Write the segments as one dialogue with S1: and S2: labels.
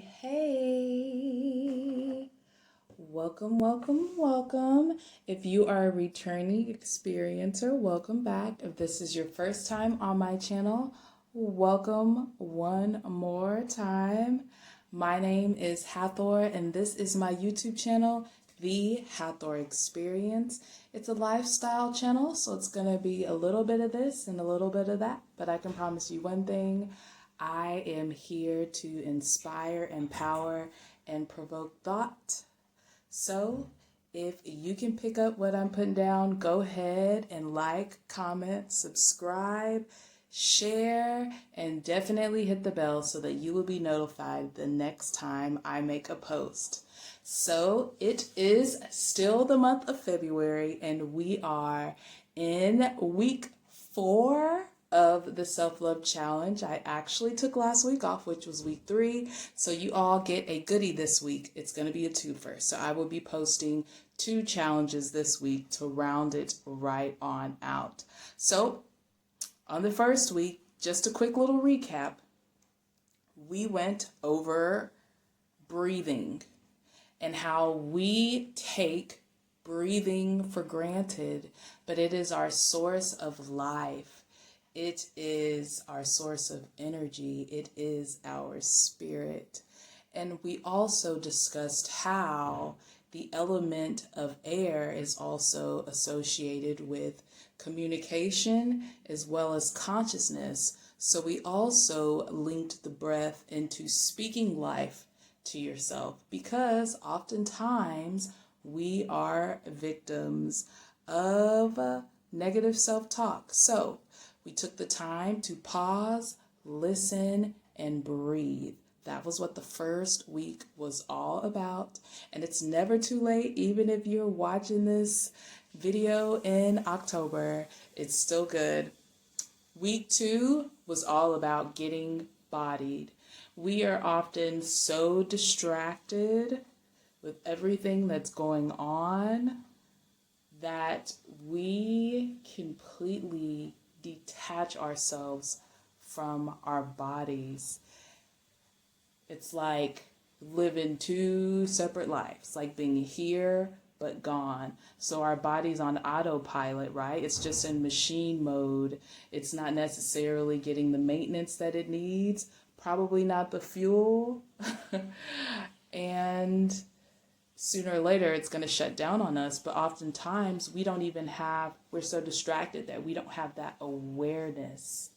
S1: Hey. Welcome, welcome, welcome. If you are a returning experiencer, welcome back. If this is your first time on my channel, welcome one more time. My name is Hathor, and this is my YouTube channel, The Hathor Experience. It's a lifestyle channel, so it's going to be a little bit of this and a little bit of that, but I can promise you one thing. I am here to inspire, empower, and provoke thought. So if you can pick up what I'm putting down, go ahead and like, comment, subscribe, share, and definitely hit the bell so that you will be notified the next time I make a post. So it is still the month of February, and we are in week 4 of the self-love challenge. I actually took last week off, which was week 3. So you all get a goodie this week. It's going to be a twofer. So I will be posting 2 challenges this week to round it right on out. So on the first week, just a quick little recap. We went over breathing and how we take breathing for granted, but it is our source of life. It is our source of energy. It is our spirit. And we also discussed how the element of air is also associated with communication as well as consciousness. So we also linked the breath into speaking life to yourself, because oftentimes we are victims of negative self-talk. So we took the time to pause, listen, and breathe. That was what the first week was all about. And it's never too late, even if you're watching this video in October, it's still good. Week 2 was all about getting bodied. We are often so distracted with everything that's going on that we completely detach ourselves from our bodies. It's like living 2 separate lives, like being here but gone. So our body's on autopilot, right? It's just in machine mode. It's not necessarily getting the maintenance that it needs, probably not the fuel. And sooner or later it's going to shut down on us. But oftentimes we're so distracted that we don't have that awareness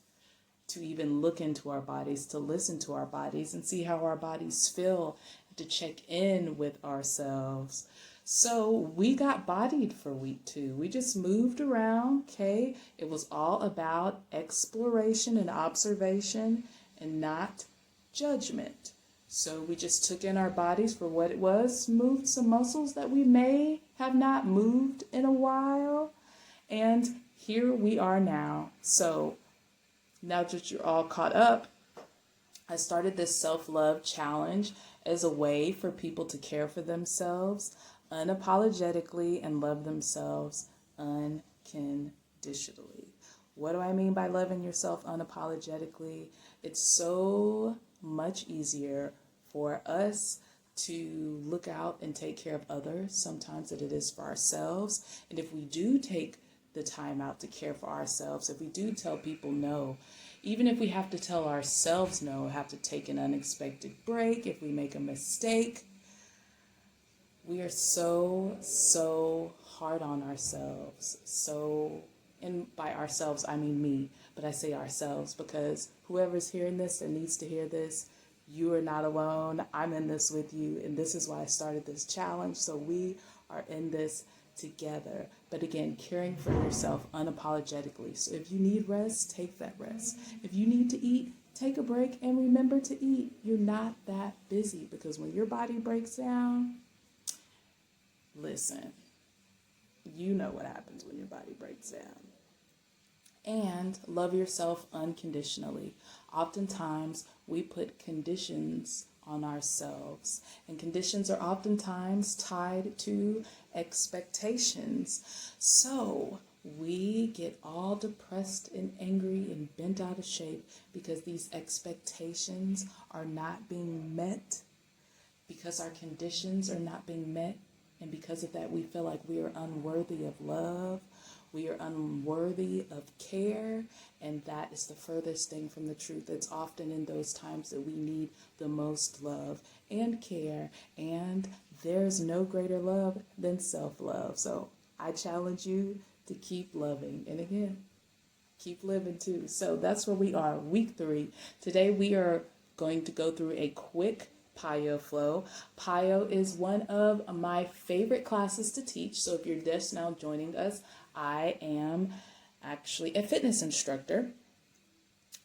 S1: to even look into our bodies, to listen to our bodies and see how our bodies feel, to check in with ourselves. So we got bodied for week 2. We just moved around, okay? It was all about exploration and observation and not judgment. So we just took in our bodies for what it was, moved some muscles that we may have not moved in a while, and here we are now. So now that you're all caught up, I started this self-love challenge as a way for people to care for themselves unapologetically and love themselves unconditionally. What do I mean by loving yourself unapologetically? It's so much easier for us to look out and take care of others sometimes than it is for ourselves. And if we do take the time out to care for ourselves, if we do tell people no, even if we have to tell ourselves no, have to take an unexpected break, if we make a mistake, we are so hard on ourselves. And by ourselves, I mean me, but I say ourselves because whoever's hearing this and needs to hear this, you are not alone. I'm in this with you, and this is why I started this challenge. So we are in this together. But again, caring for yourself unapologetically. So if you need rest, take that rest. If you need to eat, take a break and remember to eat. You're not that busy, because when your body breaks down, listen, you know what happens when your body breaks down. And love yourself unconditionally. Oftentimes, we put conditions on ourselves, and conditions are oftentimes tied to expectations. So we get all depressed and angry and bent out of shape because these expectations are not being met because our conditions are not being met, and because of that we feel like we are unworthy of love, we are unworthy of care, and that is the furthest thing from the truth. It's often in those times that we need the most love and care, and there's no greater love than self-love. So I challenge you to keep loving, and again, keep living too. So that's where we are, week 3. Today we are going to go through a quick PIO flow. PIO is one of my favorite classes to teach. So if you're just now joining us, I am actually a fitness instructor.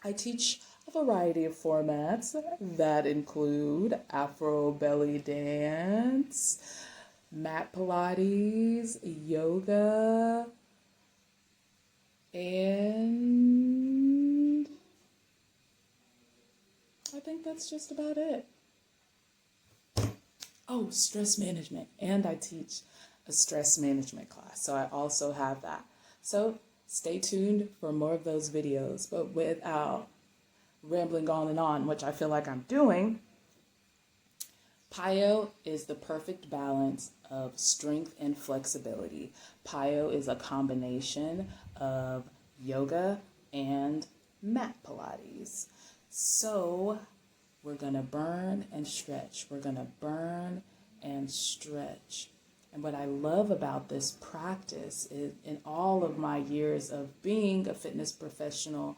S1: I teach a variety of formats that include Afro belly dance, mat Pilates, yoga, and I think that's just about it. Oh, stress management. And I teach a stress management class. So I also have that. So stay tuned for more of those videos. But without rambling on and on, which I feel like I'm doing, PIO is the perfect balance of strength and flexibility. PIO is a combination of yoga and mat Pilates. So we're going to burn and stretch. We're going to burn and stretch. And what I love about this practice is, in all of my years of being a fitness professional,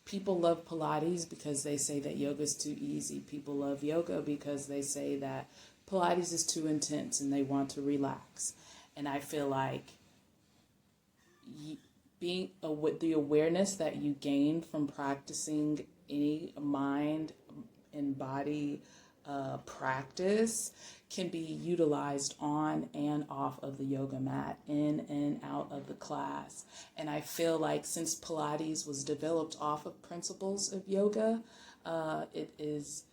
S1: people love Pilates because they say that yoga is too easy. People love yoga because they say that Pilates is too intense and they want to relax. And I feel like being with the awareness that you gain from practicing any mind and body practice can be utilized on and off of the yoga mat, in and out of the class. And I feel like since Pilates was developed off of principles of yoga, it is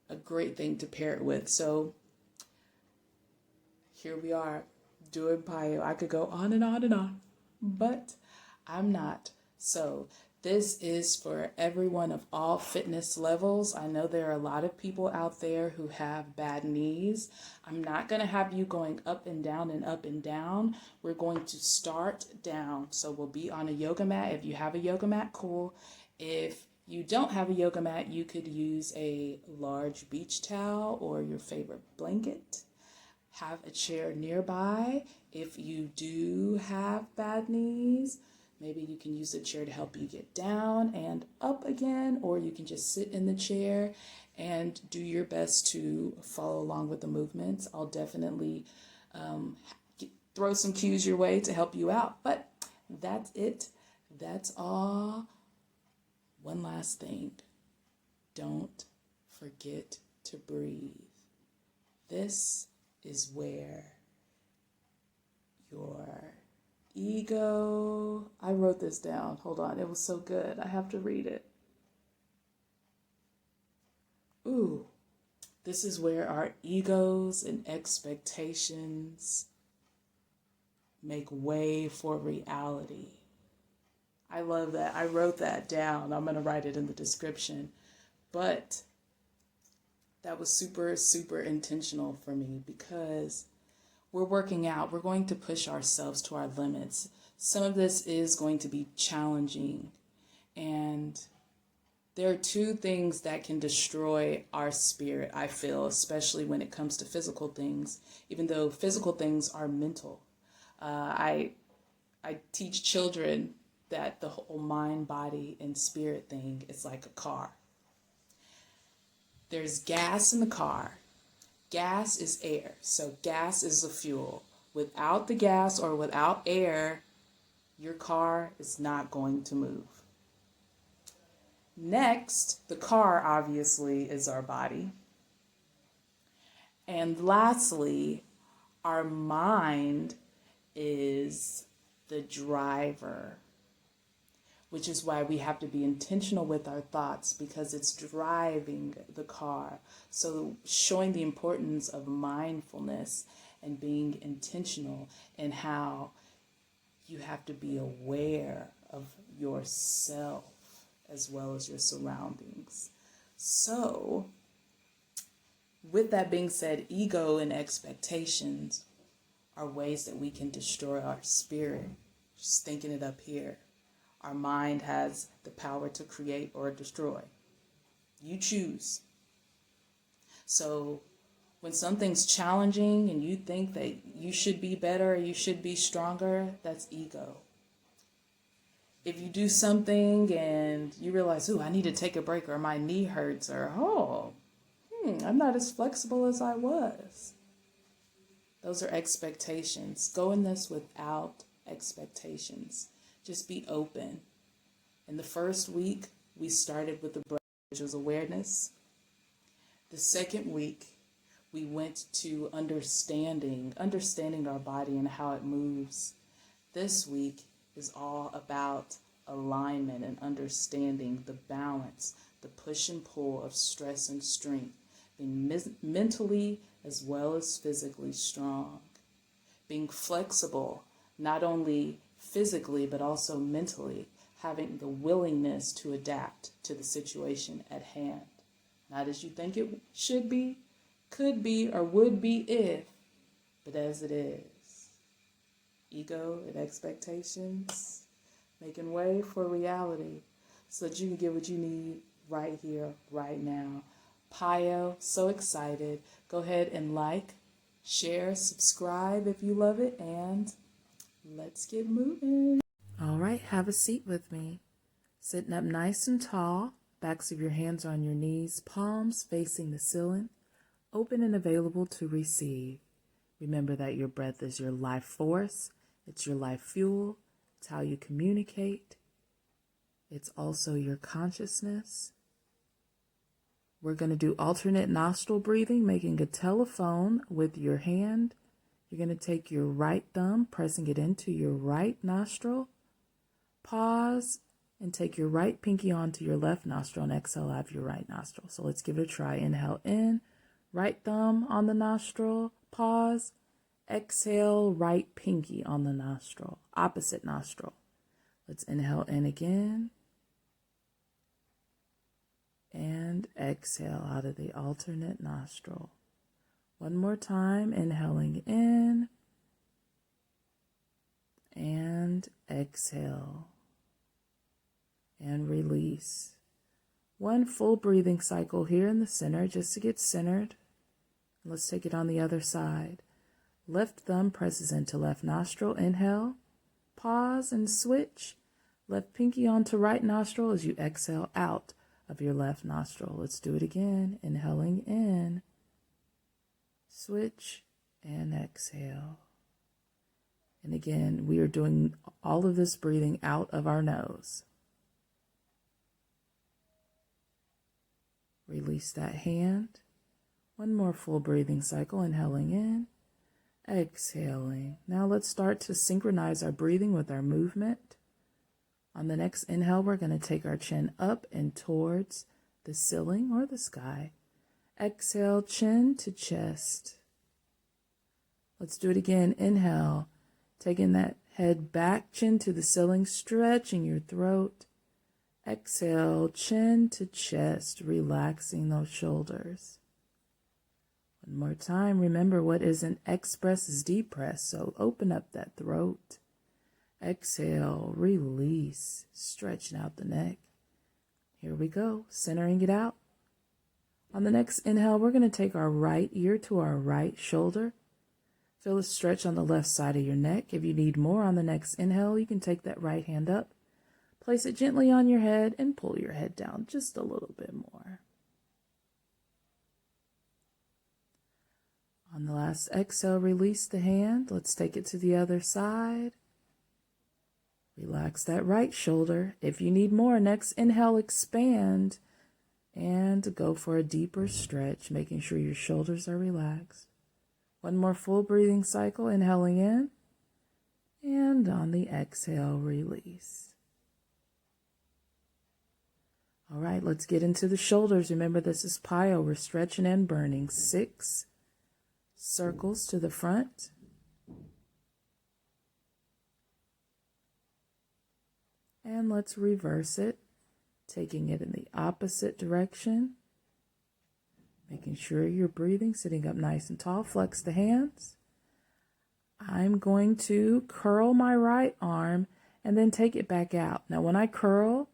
S1: a great thing to pair it with. So here we are doing PIO. I could go on and on and on, but I'm not. So this is for everyone of all fitness levels. I know there are a lot of people out there who have bad knees. I'm not going to have you going up and down and up and down. We're going to start down. So we'll be on a yoga mat. If you have a yoga mat, cool. If you don't have a yoga mat, you could use a large beach towel or your favorite blanket. Have a chair nearby. If you do have bad knees, maybe you can use a chair to help you get down and up again, or you can just sit in the chair and do your best to follow along with the movements. I'll definitely throw some cues your way to help you out, but that's it. That's all. One last thing. Don't forget to breathe. This is where your ego, I wrote this down. Hold on. It was so good. I have to read it. Ooh, this is where our egos and expectations make way for reality. I love that. I wrote that down. I'm going to write it in the description. But that was super, super intentional for me because we're working out. We're going to push ourselves to our limits. Some of this is going to be challenging. And there are 2 things that can destroy our spirit, I feel, especially when it comes to physical things, even though physical things are mental. I teach children that the whole mind, body, and spirit thing is like a car. There's gas in the car. Gas is air, so gas is the fuel. Without the gas or without air, your car is not going to move. Next, the car obviously is our body. And lastly, our mind is the driver, which is why we have to be intentional with our thoughts because it's driving the car. So showing the importance of mindfulness and being intentional in how you have to be aware of yourself as well as your surroundings. So With that being said, ego and expectations are ways that we can destroy our spirit. Just thinking it up here. Our mind has the power to create or destroy. You choose. So when something's challenging and you think that you should be better, you should be stronger, that's ego. If you do something and you realize, I need to take a break, or my knee hurts, or I'm not as flexible as I was. Those are expectations. Go in this without expectations. Just be open. In the first week, we started with the breath, which was awareness. The second week, we went to understanding our body and how it moves. This week is all about alignment and understanding the balance, the push and pull of stress and strength, being mentally as well as physically strong, being flexible, not only physically, but also mentally, having the willingness to adapt to the situation at hand. Not as you think it should be, could be, or would be if, but as it is. Ego and expectations, making way for reality so that you can get what you need right here, right now. Pio, so excited. Go ahead and like, share, subscribe if you love it, and let's get moving. All right, have a seat with me. Sitting up nice and tall, backs of your hands on your knees, palms facing the ceiling, open and available to receive. Remember that your breath is your life force. It's your life fuel. It's how you communicate. It's also your consciousness. We're going to do alternate nostril breathing, making a telephone with your hand. You're going to take your right thumb, pressing it into your right nostril. Pause and take your right pinky onto your left nostril and exhale out of your right nostril. So let's give it a try. Inhale in, right thumb on the nostril, pause. Exhale, right pinky on the nostril, opposite nostril. Let's inhale in again. And exhale out of the alternate nostril. One more time, inhaling in. And exhale. And release. One full breathing cycle here in the center just to get centered. Let's take it on the other side. Left thumb presses into left nostril. Inhale. Pause and switch. Left pinky onto right nostril as you exhale out of your left nostril. Let's do it again. Inhaling in. Switch and exhale. And again, we are doing all of this breathing out of our nose. Release that hand. One more full breathing cycle. Inhaling in. Exhaling. Now let's start to synchronize our breathing with our movement. On the next inhale, we're going to take our chin up and towards the ceiling or the sky. Exhale, chin to chest. Let's do it again. Inhale, taking that head back, chin to the ceiling, stretching your throat. Exhale, chin to chest, relaxing those shoulders. One more time. Remember, what isn't expressed is depressed, so open up that throat. Exhale, release, stretching out the neck. Here we go, centering it out. On the next inhale, we're going to take our right ear to our right shoulder. Feel a stretch on the left side of your neck. If you need more on the next inhale, you can take that right hand up, place it gently on your head, and pull your head down just a little bit more. On the last exhale, release the hand. Let's take it to the other side. Relax that right shoulder. If you need more, next inhale, expand and go for a deeper stretch, making sure your shoulders are relaxed. One more full breathing cycle, inhaling in, and on the exhale, release. All right, let's get into the shoulders. Remember, this is Pio. We're stretching and burning. 6 circles to the front. And let's reverse it, taking it in the opposite direction. Making sure you're breathing, sitting up nice and tall. Flex the hands. I'm going to curl my right arm and then take it back out. Now, when I curl,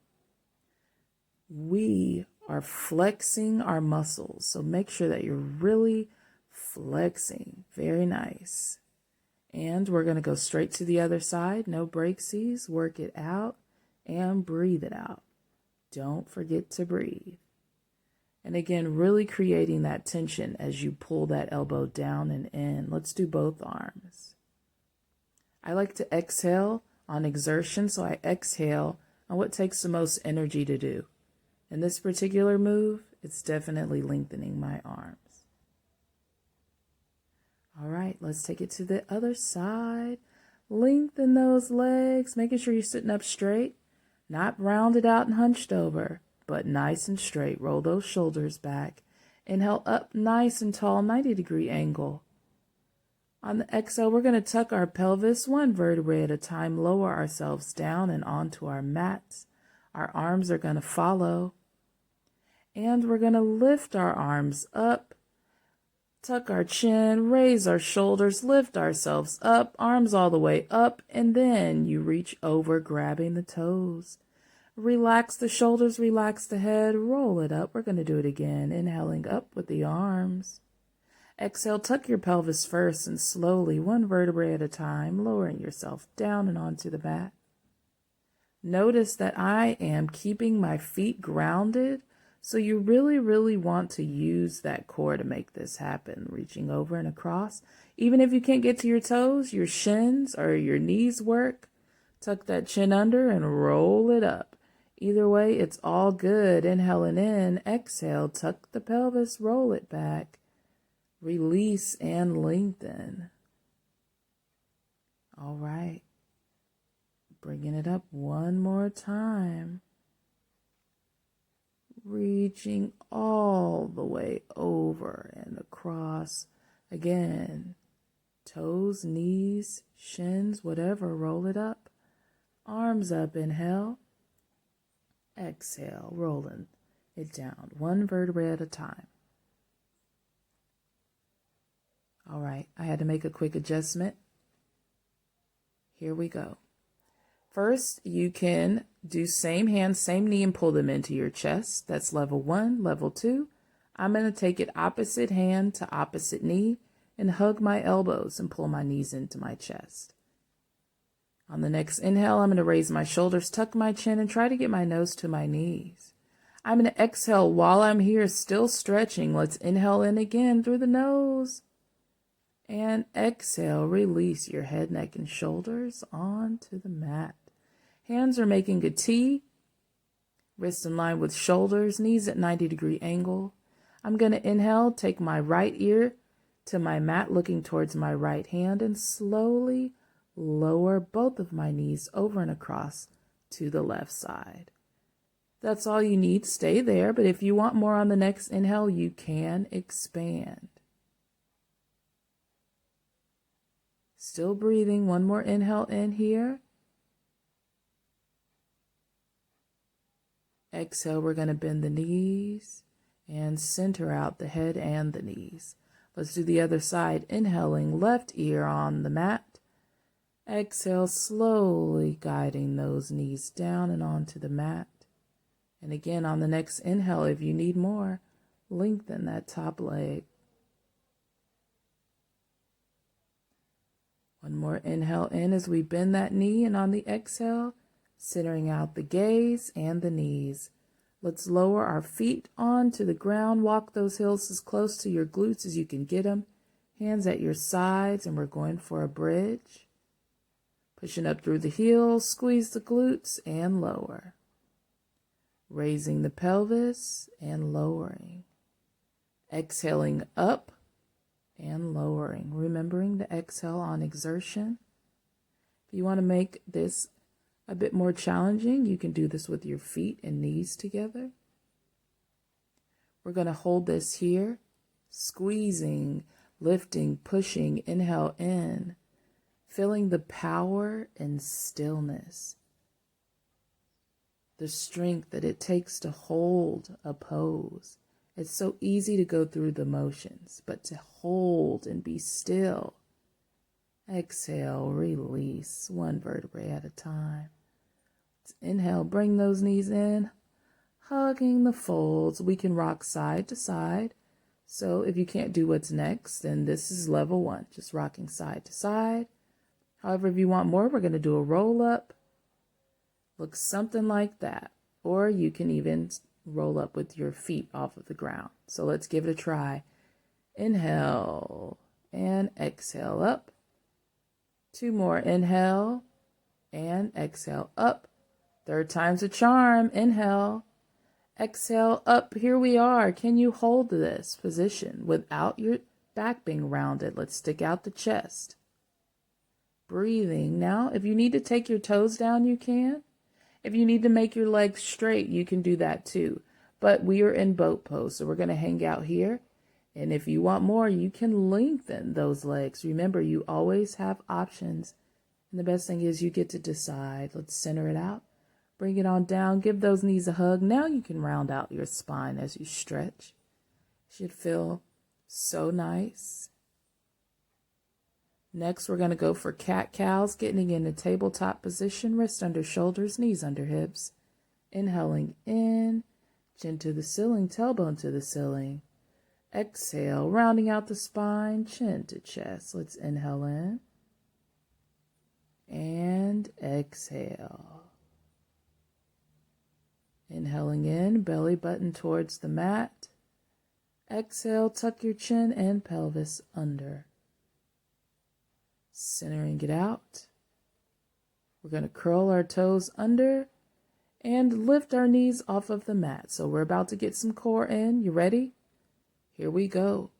S1: we are flexing our muscles. So make sure that you're really flexing. Very nice. And we're going to go straight to the other side. No breaksies. Work it out and breathe it out. Don't forget to breathe. And again, really creating that tension as you pull that elbow down and in. Let's do both arms. I like to exhale on exertion, so I exhale on what takes the most energy to do. In this particular move, it's definitely lengthening my arms. All right, let's take it to the other side. Lengthen those legs, making sure you're sitting up straight, not rounded out and hunched over, but nice and straight. Roll those shoulders back. Inhale up nice and tall, 90-degree angle. On the exhale, we're going to tuck our pelvis one vertebrae at a time, lower ourselves down and onto our mats. Our arms are going to follow. And we're going to lift our arms up, tuck our chin, raise our shoulders, lift ourselves up, arms all the way up, and then you reach over, grabbing the toes. Relax the shoulders, relax the head, roll it up. We're going to do it again, inhaling up with the arms. Exhale, tuck your pelvis first and slowly, one vertebrae at a time, lowering yourself down and onto the mat. Notice that I am keeping my feet grounded, so you really, really want to use that core to make this happen, reaching over and across. Even if you can't get to your toes, your shins or your knees work. Tuck that chin under and roll it up. Either way, it's all good. Inhaling in, exhale, tuck the pelvis, roll it back. Release and lengthen. All right. Bringing it up one more time. Reaching all the way over and across. Again, toes, knees, shins, whatever, roll it up. Arms up, inhale. Exhale, rolling it down, one vertebrae at a time. All right, I had to make a quick adjustment. Here we go. First, you can do same hand, same knee, and pull them into your chest. That's level 1. Level 2, I'm going to take it opposite hand to opposite knee and hug my elbows and pull my knees into my chest. On the next inhale, I'm going to raise my shoulders, tuck my chin, and try to get my nose to my knees. I'm going to exhale while I'm here, still stretching. Let's inhale in again through the nose. And exhale, release your head, neck, and shoulders onto the mat. Hands are making a T, wrists in line with shoulders, knees at 90-degree angle. I'm going to inhale, take my right ear to my mat, looking towards my right hand, and slowly lower both of my knees over and across to the left side. That's all you need. Stay there, but if you want more on the next inhale, you can expand. Still breathing. One more inhale in here. Exhale, we're going to bend the knees and center out the head and the knees. Let's do the other side. Inhaling, left ear on the mat. Exhale, slowly guiding those knees down and onto the mat. And again, on the next inhale, if you need more, lengthen that top leg. One more inhale in as we bend that knee, and on the exhale, centering out the gaze and the knees. Let's lower our feet onto the ground. Walk those heels as close to your glutes as you can get them. Hands at your sides, and we're going for a bridge. Pushing up through the heels, squeeze the glutes and lower. Raising the pelvis and lowering. Exhaling up and lowering. Remembering to exhale on exertion. If you want to make this a bit more challenging, you can do this with your feet and knees together. We're going to hold this here, squeezing, lifting, pushing, inhale in. Feeling the power and stillness, the strength that it takes to hold a pose It's so easy to go through the motions, but to hold and be still. Exhale, release one vertebrae at a time. Let's inhale, bring those knees in, hugging the folds. We can rock side to side. So if you can't do what's next, then this is level 1, just rocking side to side. However, if you want more, we're going to do a roll up. Looks something like that. Or you can even roll up with your feet off of the ground. So let's give it a try. Inhale and exhale up. 2 more. Inhale and exhale up. 3rd time's a charm. Inhale, exhale up. Here we are. Can you hold this position without your back being rounded? Let's stick out the chest. Breathing. Now, if you need to take your toes down, you can. If you need to make your legs straight, you can do that too. But we are in boat pose, so we're going to hang out here. And if you want more, you can lengthen those legs. Remember, you always have options. And the best thing is you get to decide. Let's center it out. Bring it on down. Give those knees a hug. Now you can round out your spine as you stretch. Should feel so nice. Next, we're going to go for cat-cows, getting in a tabletop position, wrist under shoulders, knees under hips. Inhaling in, chin to the ceiling, tailbone to the ceiling. Exhale, rounding out the spine, chin to chest. Let's inhale in and exhale. Inhaling in, belly button towards the mat. Exhale, tuck your chin and pelvis under. Centering it out. We're going to curl our toes under and lift our knees off of the mat. So we're about to get some core in. You ready? Here we go.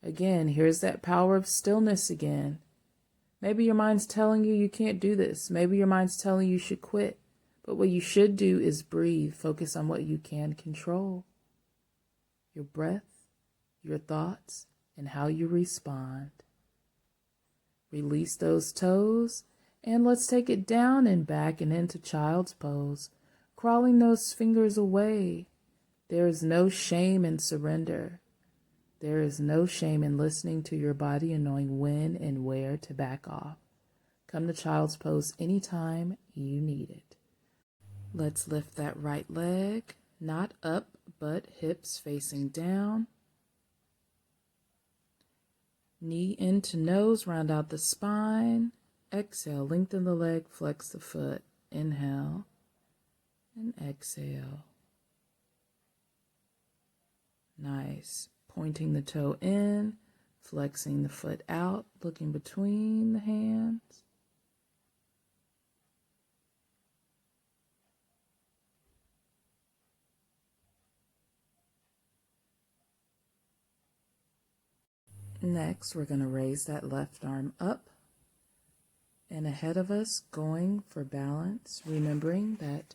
S1: Again, here's that power of stillness again. Maybe your mind's telling you you can't do this. Maybe your mind's telling you should quit. But what you should do is breathe. Focus on what you can control. Your breath, your thoughts, and how you respond. Release those toes, and let's take it down and back and into child's pose, crawling those fingers away. There is no shame in surrender. There is no shame in listening to your body and knowing when and where to back off. Come to child's pose anytime you need it. Let's lift that right leg, not up, but hips facing down. Knee into nose, round out the spine. Exhale, lengthen the leg, flex the foot. Inhale and exhale. Nice. Pointing the toe in, flexing the foot out, looking between the hands. Next, we're going to raise that left arm up and ahead of us, going for balance, remembering that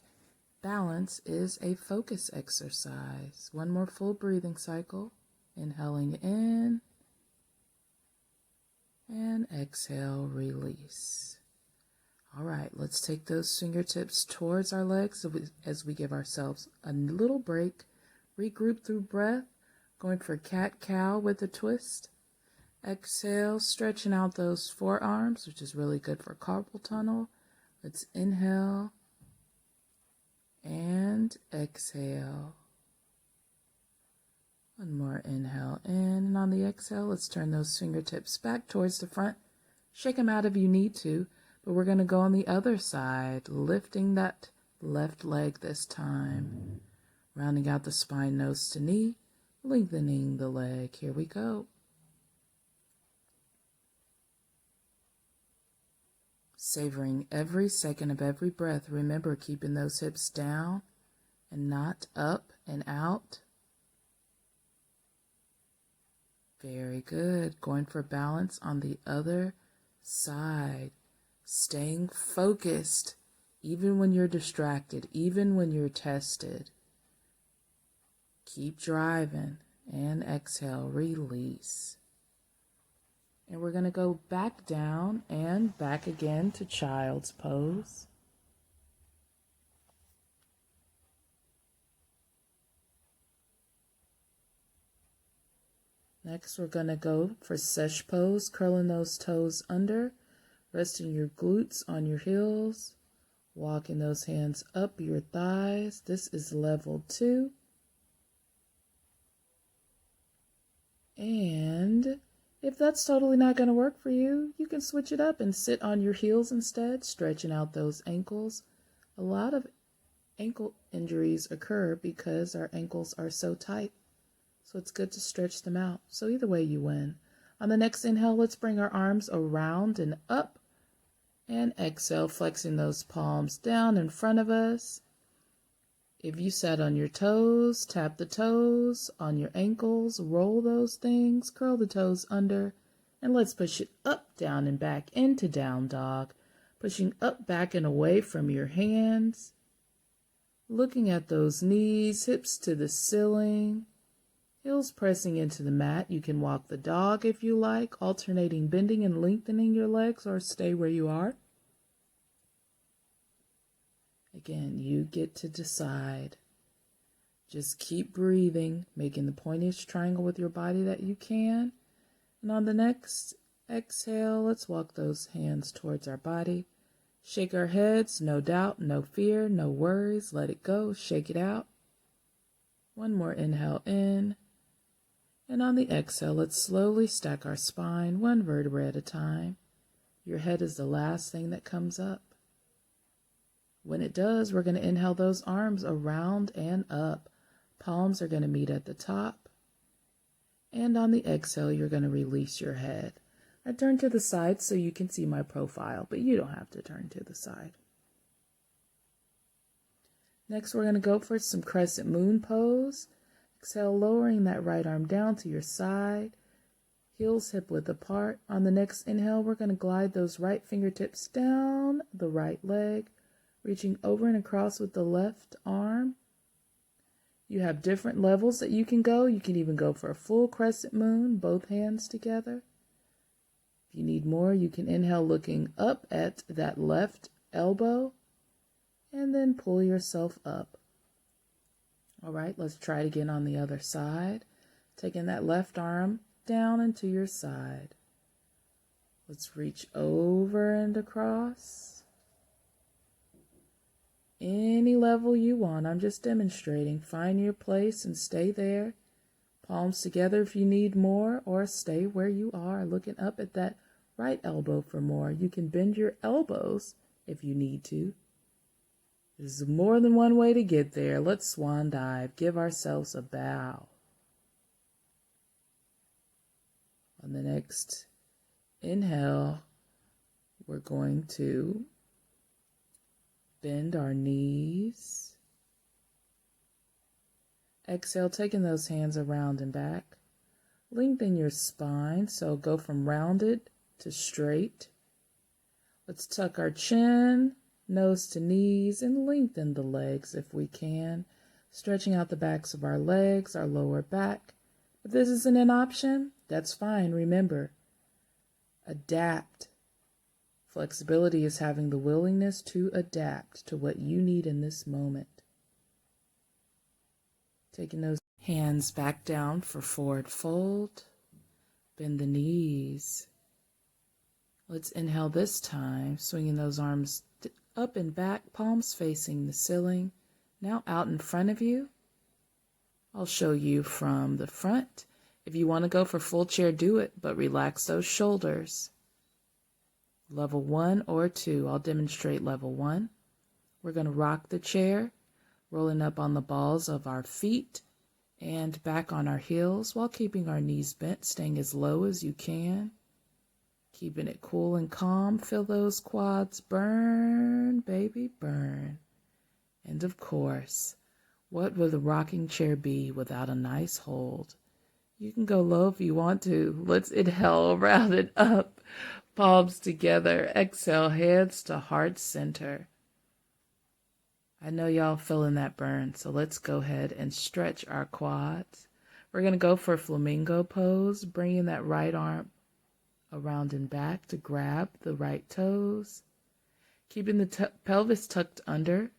S1: balance is a focus exercise. One more full breathing cycle. Inhaling in and exhale, release. All right, let's take those fingertips towards our legs as we give ourselves a little break. Regroup through breath, going for cat-cow with a twist. Exhale, stretching out those forearms, which is really good for carpal tunnel. Let's inhale and exhale. One more inhale in, and on the exhale, let's turn those fingertips back towards the front. Shake them out if you need to, but we're going to go on the other side, lifting that left leg this time. Rounding out the spine, nose to knee, lengthening the leg. Here we go. Savoring every second of every breath. Remember, keeping those hips down and not up and out. Very good. Going for balance on the other side. Staying focused even when you're distracted, even when you're tested. Keep driving and exhale, release. And we're going to go back down and back again to child's pose. Next, we're going to go for sesh pose, curling those toes under, resting your glutes on your heels, walking those hands up your thighs. This is level 2. And if that's totally not going to work for you, you can switch it up and sit on your heels instead, stretching out those ankles. A lot of ankle injuries occur because our ankles are so tight. So it's good to stretch them out. So either way, you win. On the next inhale, let's bring our arms around and up. And exhale, flexing those palms down in front of us. If you sat on your toes, tap the toes on your ankles, roll those things, curl the toes under, and let's push it up, down, and back into down dog. Pushing up, back, and away from your hands. Looking at those knees, hips to the ceiling, heels pressing into the mat. You can walk the dog if you like, alternating bending and lengthening your legs, or stay where you are. Again, you get to decide. Just keep breathing, making the pointiest triangle with your body that you can. And on the next exhale, let's walk those hands towards our body. Shake our heads, no doubt, no fear, no worries. Let it go, shake it out. One more inhale in. And on the exhale, let's slowly stack our spine, one vertebra at a time. Your head is the last thing that comes up. When it does, we're going to inhale those arms around and up. Palms are going to meet at the top. And on the exhale, you're going to release your head. I turn to the side so you can see my profile, but you don't have to turn to the side. Next, we're going to go for some crescent moon pose. Exhale, lowering that right arm down to your side. Heels hip width apart. On the next inhale, we're going to glide those right fingertips down the right leg, reaching over and across with the left arm. You have different levels that you can go. You can even go for a full crescent moon, both hands together. If you need more, you can inhale looking up at that left elbow and then pull yourself up. All right, let's try it again on the other side. Taking that left arm down and to your side. Let's reach over and across. Any level you want. I'm just demonstrating. Find your place and stay there. Palms together if you need more, or stay where you are, looking up at that right elbow for more. You can bend your elbows if you need to. There's more than one way to get there. Let's swan dive. Give ourselves a bow. On the next inhale, we're going to bend our knees. Exhale, taking those hands around and back. Lengthen your spine, so go from rounded to straight. Let's tuck our chin, nose to knees, and lengthen the legs if we can, stretching out the backs of our legs, our lower back. If this isn't an option, that's fine. Remember, adapt. Flexibility is having the willingness to adapt to what you need in this moment. Taking those hands back down for forward fold. Bend the knees. Let's inhale this time, swinging those arms up and back, palms facing the ceiling. Now out in front of you. I'll show you from the front. If you want to go for full chair, do it, but relax those shoulders. Level 1 or 2. I'll demonstrate level 1. We're going to rock the chair, rolling up on the balls of our feet and back on our heels while keeping our knees bent, staying as low as you can. Keeping it cool and calm. Feel those quads burn, baby, burn. And of course, what would a rocking chair be without a nice hold? You can go low if you want to. Let's inhale, round it up. Palms together. Exhale, hands to heart center. I know y'all feeling that burn, so let's go ahead and stretch our quads. We're going to go for flamingo pose, bringing that right arm around and back to grab the right toes. Keeping the pelvis tucked under.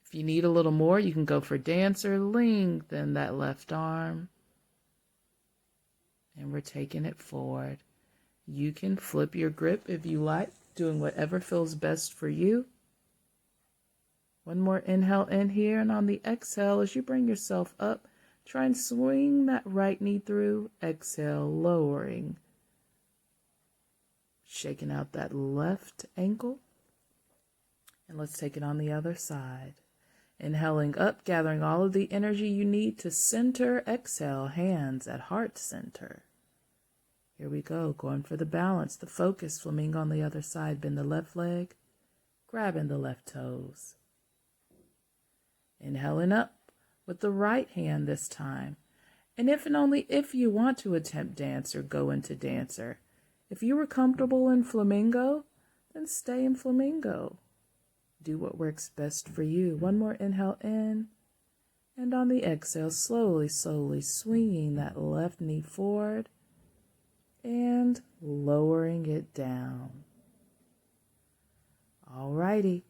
S1: If you need a little more, you can go for dancer. Lengthen that left arm. and we're taking it forward. You can flip your grip if you like, doing whatever feels best for you. One more inhale in here, and on the exhale, as you bring yourself up, try and swing that right knee through. Exhale, lowering. Shaking out that left ankle. And let's take it on the other side. Inhaling up, gathering all of the energy you need to center. Exhale, hands at heart center. Here we go, going for the balance, the focus, flamingo on the other side. Bend the left leg, grabbing the left toes. Inhaling up with the right hand this time. And if and only if you want to attempt dancer, go into dancer. If you were comfortable in flamingo, then stay in flamingo. Do what works best for you. One more inhale in. And on the exhale, slowly, slowly swinging that left knee forward and lowering it down. Alrighty.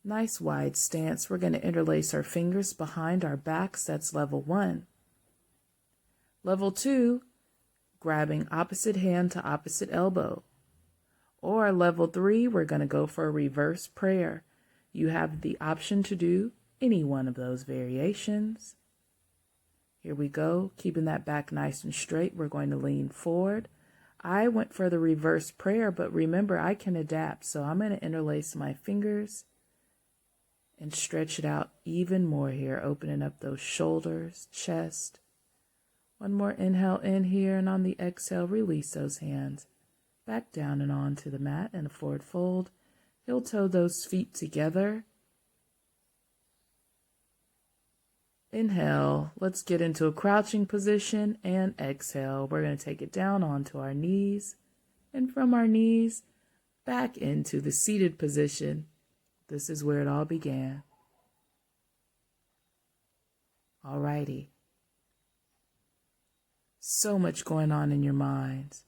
S1: Nice wide stance. We're going to interlace our fingers behind our backs. That's level 1. Level 2, grabbing opposite hand to opposite elbow. Or level 3, we're going to go for a reverse prayer. You have the option to do any one of those variations. Here we go, keeping that back nice and straight. We're going to lean forward. I went for the reverse prayer, but remember, I can adapt. So I'm going to interlace my fingers and stretch it out even more here, opening up those shoulders, chest. One more inhale in here, and on the exhale, release those hands back down and onto the mat in a forward fold. Heel toe those feet together. Inhale, let's get into a crouching position, and exhale. We're going to take it down onto our knees, and from our knees back into the seated position. This is where it all began. Alrighty. So much going on in your minds,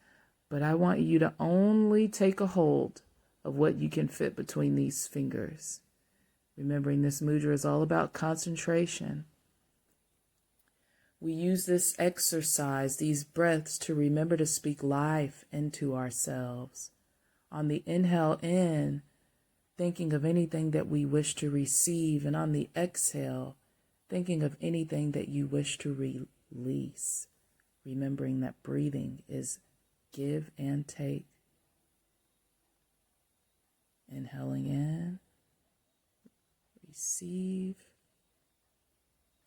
S1: but I want you to only take a hold of what you can fit between these fingers. Remembering this mudra is all about concentration. We use this exercise, these breaths, to remember to speak life into ourselves. On the inhale in, thinking of anything that we wish to receive, and on the exhale, thinking of anything that you wish to release. Remembering that breathing is give and take. Inhaling in, receive,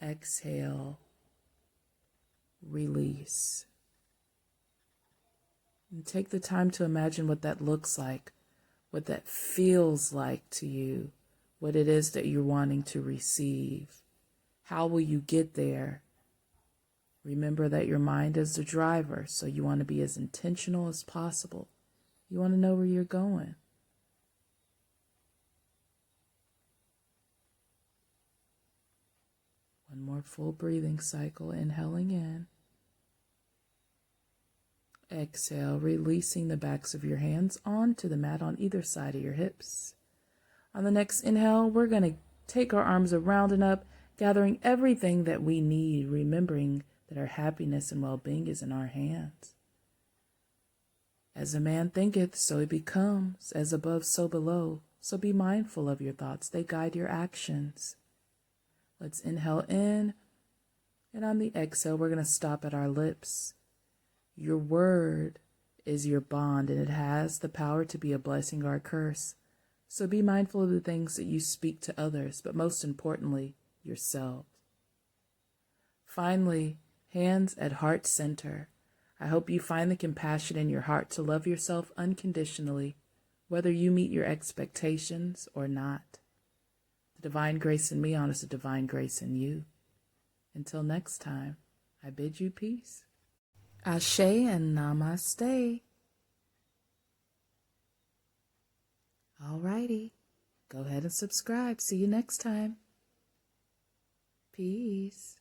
S1: exhale, release. And take the time to imagine what that looks like, what that feels like to you, what it is that you're wanting to receive. How will you get there? Remember that your mind is the driver, so you want to be as intentional as possible. You want to know where you're going. One more full breathing cycle, inhaling in. Exhale, releasing the backs of your hands onto the mat on either side of your hips. On the next inhale, we're going to take our arms around and up, gathering everything that we need, remembering that our happiness and well-being is in our hands. As a man thinketh, so he becomes. As above, so below. So be mindful of your thoughts. They guide your actions. Let's inhale in, and on the exhale, we're going to stop at our lips. Your word is your bond, and it has the power to be a blessing or a curse. So be mindful of the things that you speak to others, but most importantly, yourself. Finally, hands at heart center. I hope you find the compassion in your heart to love yourself unconditionally, whether you meet your expectations or not. The divine grace in me honors the divine grace in you. Until next time, I bid you peace. Ashe and namaste. Alrighty, go ahead and subscribe. See you next time. Peace.